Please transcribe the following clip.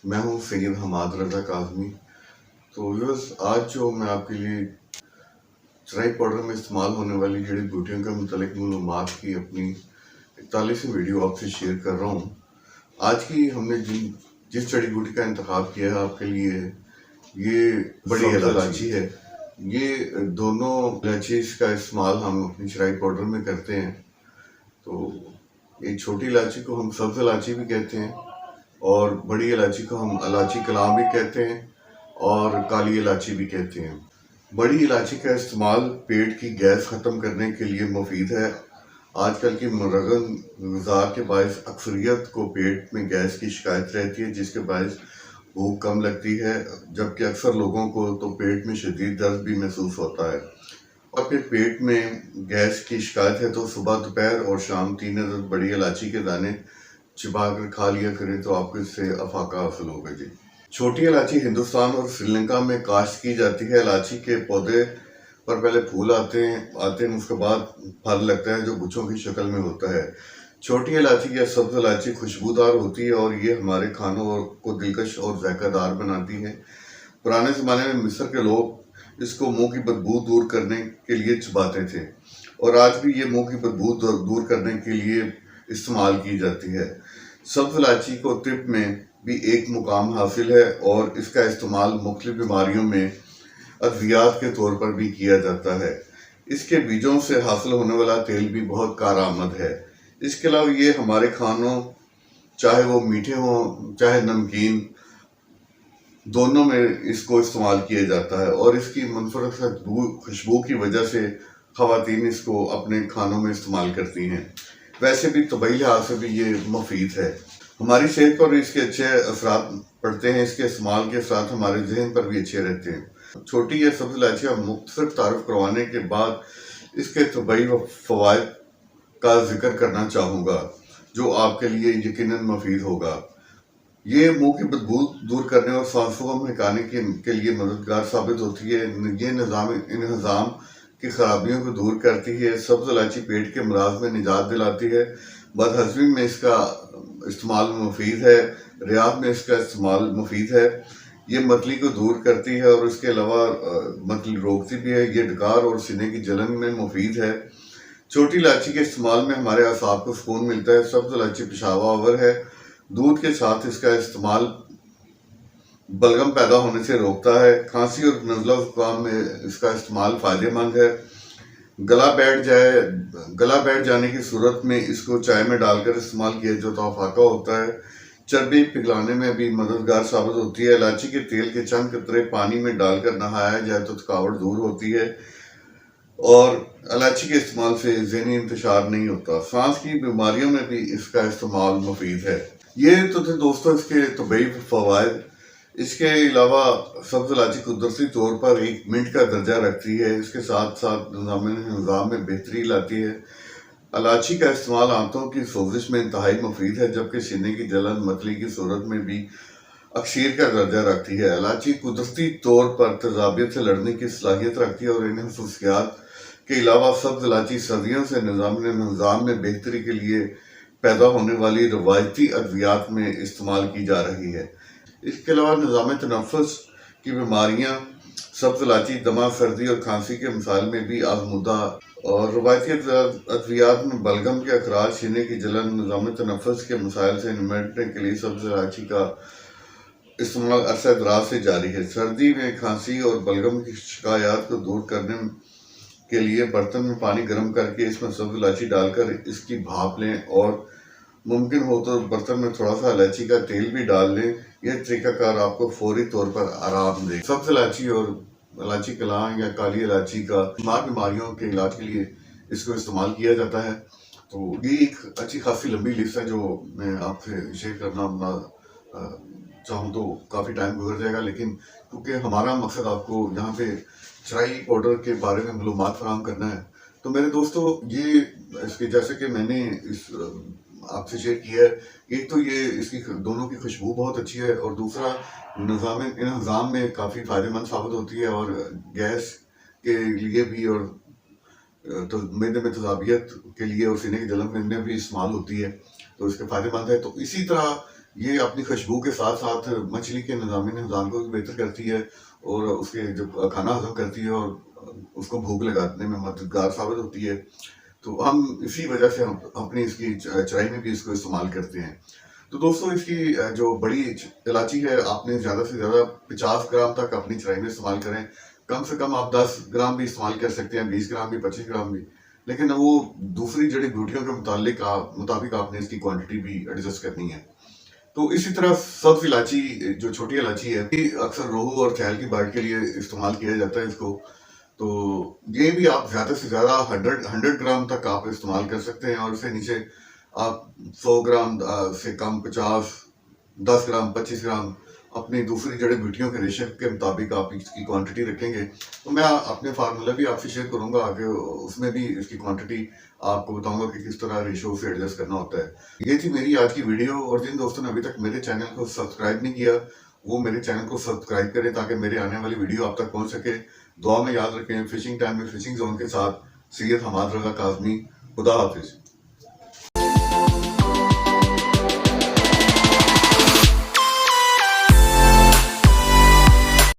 میں ہوں سید حماد رضا کاظمی۔ تو ویورز، آج جو میں آپ کے لیے چرائ پاؤڈر میں استعمال ہونے والی جڑی بوٹیوں کے متعلق معلومات کی اپنی 41ویں ویڈیو آپ سے شیئر کر رہا ہوں۔ آج کی ہم نے جس جڑی بوٹی کا انتخاب کیا ہے آپ کے لیے، یہ بڑی الائچی ہے۔ یہ دونوں الائچیز کا استعمال ہم اپنی چرائ پاؤڈر میں کرتے ہیں۔ تو یہ چھوٹی الائچی کو ہم سبز الائچی بھی کہتے ہیں، اور بڑی الائچی کو ہم الائچی کلام بھی کہتے ہیں اور کالی الائچی بھی کہتے ہیں۔ بڑی الائچی کا استعمال پیٹ کی گیس ختم کرنے کے لیے مفید ہے۔ آج کل کی مرغن غذا کے باعث اکثریت کو پیٹ میں گیس کی شکایت رہتی ہے، جس کے باعث بھوک کم لگتی ہے، جبکہ اکثر لوگوں کو تو پیٹ میں شدید درد بھی محسوس ہوتا ہے۔ اور پھر پیٹ میں گیس کی شکایت ہے تو صبح، دوپہر اور شام 3 عدد بڑی الائچی کے دانے چبا کر کھا لیا کریں تو آپ کو اس سے افاقہ حاصل ہوگا جی۔ چھوٹی الائچی ہندوستان اور سری لنکا میں کاشت کی جاتی ہے۔ الائچی کے پودے پر پہلے پھول آتے ہیں، اس کے بعد پھل لگتا ہے جو گچھوں کی شکل میں ہوتا ہے۔ چھوٹی الائچی یا سبز الائچی خوشبودار ہوتی ہے اور یہ ہمارے کھانوں کو دلکش اور ذائقہ دار بناتی ہے۔ پرانے زمانے میں مصر کے لوگ اس کو منہ کی بدبو دور کرنے کے لیے چباتے تھے، اور آج بھی یہ منہ کی بدبو دور کرنے کے لیے استعمال کی جاتی ہے۔ سبز الائچی کو طب میں بھی ایک مقام حاصل ہے اور اس کا استعمال مختلف بیماریوں میں ادویات کے طور پر بھی کیا جاتا ہے۔ اس کے بیجوں سے حاصل ہونے والا تیل بھی بہت کارآمد ہے۔ اس کے علاوہ یہ ہمارے کھانوں، چاہے وہ میٹھے ہوں چاہے نمکین، دونوں میں اس کو استعمال کیا جاتا ہے، اور اس کی منفرد خوشبو کی وجہ سے خواتین اس کو اپنے کھانوں میں استعمال کرتی ہیں۔ ویسے بھی طبی لحاظ سے بھی یہ مفید ہے، ہماری صحت پر اس کے اچھے اثرات پڑتے ہیں۔ اس کے استعمال کے ساتھ ہمارے ذہن پر بھی اچھے رہتے ہیں۔ چھوٹی یا سبز الائچی مختصر تعارف کروانے کے بعد اس کے طبی فوائد کا ذکر کرنا چاہوں گا، جو آپ کے لیے یقیناً مفید ہوگا۔ یہ منہ کی بدبو دور کرنے اور سانسوں کو مہکانے کے لیے مددگار ثابت ہوتی ہے۔ یہ نظام ہضم کی خرابیوں کو دور کرتی ہے۔ سبز الائچی پیٹ کے امراض میں نجات دلاتی ہے۔ بد ہضمی میں اس کا استعمال مفید ہے۔ ریات میں اس کا استعمال مفید ہے۔ یہ متلی کو دور کرتی ہے اور اس کے علاوہ متلی روکتی بھی ہے۔ یہ ڈکار اور سینے کی جلن میں مفید ہے۔ چھوٹی الائچی کے استعمال میں ہمارے اعصاب کو سکون ملتا ہے۔ سبز الائچی پیشاب آور ہے۔ دودھ کے ساتھ اس کا استعمال بلغم پیدا ہونے سے روکتا ہے۔ کھانسی اور نزلہ زکام میں اس کا استعمال فائدہ مند ہے۔ گلا بیٹھ جانے کی صورت میں اس کو چائے میں ڈال کر استعمال کیا جو تو افاقہ ہوتا ہے۔ چربی پگھلانے میں بھی مددگار ثابت ہوتی ہے۔ الائچی کے تیل کے چند قطرے پانی میں ڈال کر نہایا جائے تو تھکاوٹ دور ہوتی ہے، اور الائچی کے استعمال سے ذہنی انتشار نہیں ہوتا۔ سانس کی بیماریوں میں بھی اس کا استعمال مفید ہے۔ یہ تو تھے دوستوں اس کے طبی فوائد۔ اس کے علاوہ سبز الائچی قدرتی طور پر ایک منٹ کا درجہ رکھتی ہے۔ اس کے ساتھ ساتھ نظام میں بہتری لاتی ہے۔ الائچی کا استعمال آنتوں کی سوزش میں انتہائی مفید ہے، جبکہ سینے کی جلن متلی کی صورت میں بھی اکسیر کا درجہ رکھتی ہے۔ الائچی قدرتی طور پر تیزابیت سے لڑنے کی صلاحیت رکھتی ہے، اور ان خصوصیات کے علاوہ سبز الائچی صدیوں سے نظام میں بہتری کے لیے پیدا ہونے والی روایتی ادویات میں استعمال کی جا رہی ہے۔ اس کے علاوہ نظام تنفس کی بیماریاں سبز الائچی دمہ، سردی اور کھانسی کے مسائل میں بھی آزمودہ، اور روایتی ادویات میں بلغم کے اخراج، سینے کی جلن، نظام تنفس کے مسائل سے نمٹنے کے لیے سبز الائچی کا استعمال عرصہ دراز سے جاری ہے۔ سردی میں کھانسی اور بلغم کی شکایات کو دور کرنے کے لیے برتن میں پانی گرم کر کے اس میں سبز الائچی ڈال کر اس کی بھاپ لیں، اور ممکن ہو تو برتن میں تھوڑا سا الائچی کا تیل بھی ڈال لیں۔ یہ طریقہ کار آپ کو فوری طور پر آرام دے۔ سبز الائچی اور الائچی کلام یا کالی الائچی کا بیماریوں کے علاج کے لیے اس کو استعمال کیا جاتا ہے۔ تو یہ ایک اچھی خاصی لمبی لسٹ ہے جو میں آپ سے شیئر کرنا چاہوں تو کافی ٹائم گزر جائے گا، لیکن کیونکہ ہمارا مقصد آپ کو یہاں پہ چرائ پاؤڈر کے بارے میں معلومات فراہم کرنا ہے، تو میرے دوستو یہ اس کے جیسے کہ میں نے آپ سے شیئر کیا ہے، ایک تو یہ اس کی دونوں کی خوشبو بہت اچھی ہے، اور دوسرا نظام ہضم میں کافی فائدہ مند ثابت ہوتی ہے، اور گیس کے لیے بھی، اور تو معدے میں تیزابیت کے لیے اور سینے کی جلن میں بھی استعمال ہوتی ہے، تو اس کے فائدہ مند ہے۔ تو اسی طرح یہ اپنی خوشبو کے ساتھ ساتھ مچھلی کے نظام نظام کو بھی بہتر کرتی ہے، اور اس کے جو کھانا ہضم کرتی ہے اور اس کو بھوک لگانے میں مددگار ثابت ہوتی ہے۔ تو ہم اسی وجہ سے ہم اپنی اس کی چرائی میں بھی اس کو استعمال کرتے ہیں۔ تو دوستوں، اس کی جو بڑی الائچی ہے، آپ نے زیادہ سے زیادہ 50 گرام تک اپنی چرائی میں استعمال کریں۔ کم سے کم آپ 10 گرام بھی استعمال کر سکتے ہیں، 20 گرام بھی، 25 گرام بھی، لیکن وہ دوسری جڑی بوٹیوں کے مطابق آپ نے اس کی کوانٹٹی بھی ایڈجسٹ کرنی ہے۔ تو اسی طرح سبز الائچی، جو چھوٹی الائچی ہے، یہ اکثر روہو اور چیل کی بائٹ کے لیے استعمال کیا جاتا ہے اس کو۔ تو یہ بھی آپ زیادہ سے زیادہ 100 گرام تک آپ استعمال کر سکتے ہیں، اور اس سے نیچے آپ 100 گرام سے کم، 50، 10 گرام، 25 گرام اپنی دوسری جڑی بوٹیوں کے ریشے کے مطابق آپ اس کی کوانٹٹی رکھیں گے۔ تو میں اپنے فارمولہ بھی آپ سے شیئر کروں گا آگے، اس میں بھی اس کی کوانٹٹی آپ کو بتاؤں گا کہ کس طرح ریشو سے ایڈجسٹ کرنا ہوتا ہے۔ یہ تھی میری آج کی ویڈیو، اور جن دوستوں نے ابھی تک میرے چینل کو سبسکرائب نہیں کیا، وہ میرے چینل کو سبسکرائب کریں تاکہ میرے آنے والی ویڈیو آپ تک پہنچ سکے۔ دعا میں یاد رکھیں، فشنگ ٹائم میں فشنگ زون کے ساتھ سید حماد رضا کاظمی۔ خدا حافظ۔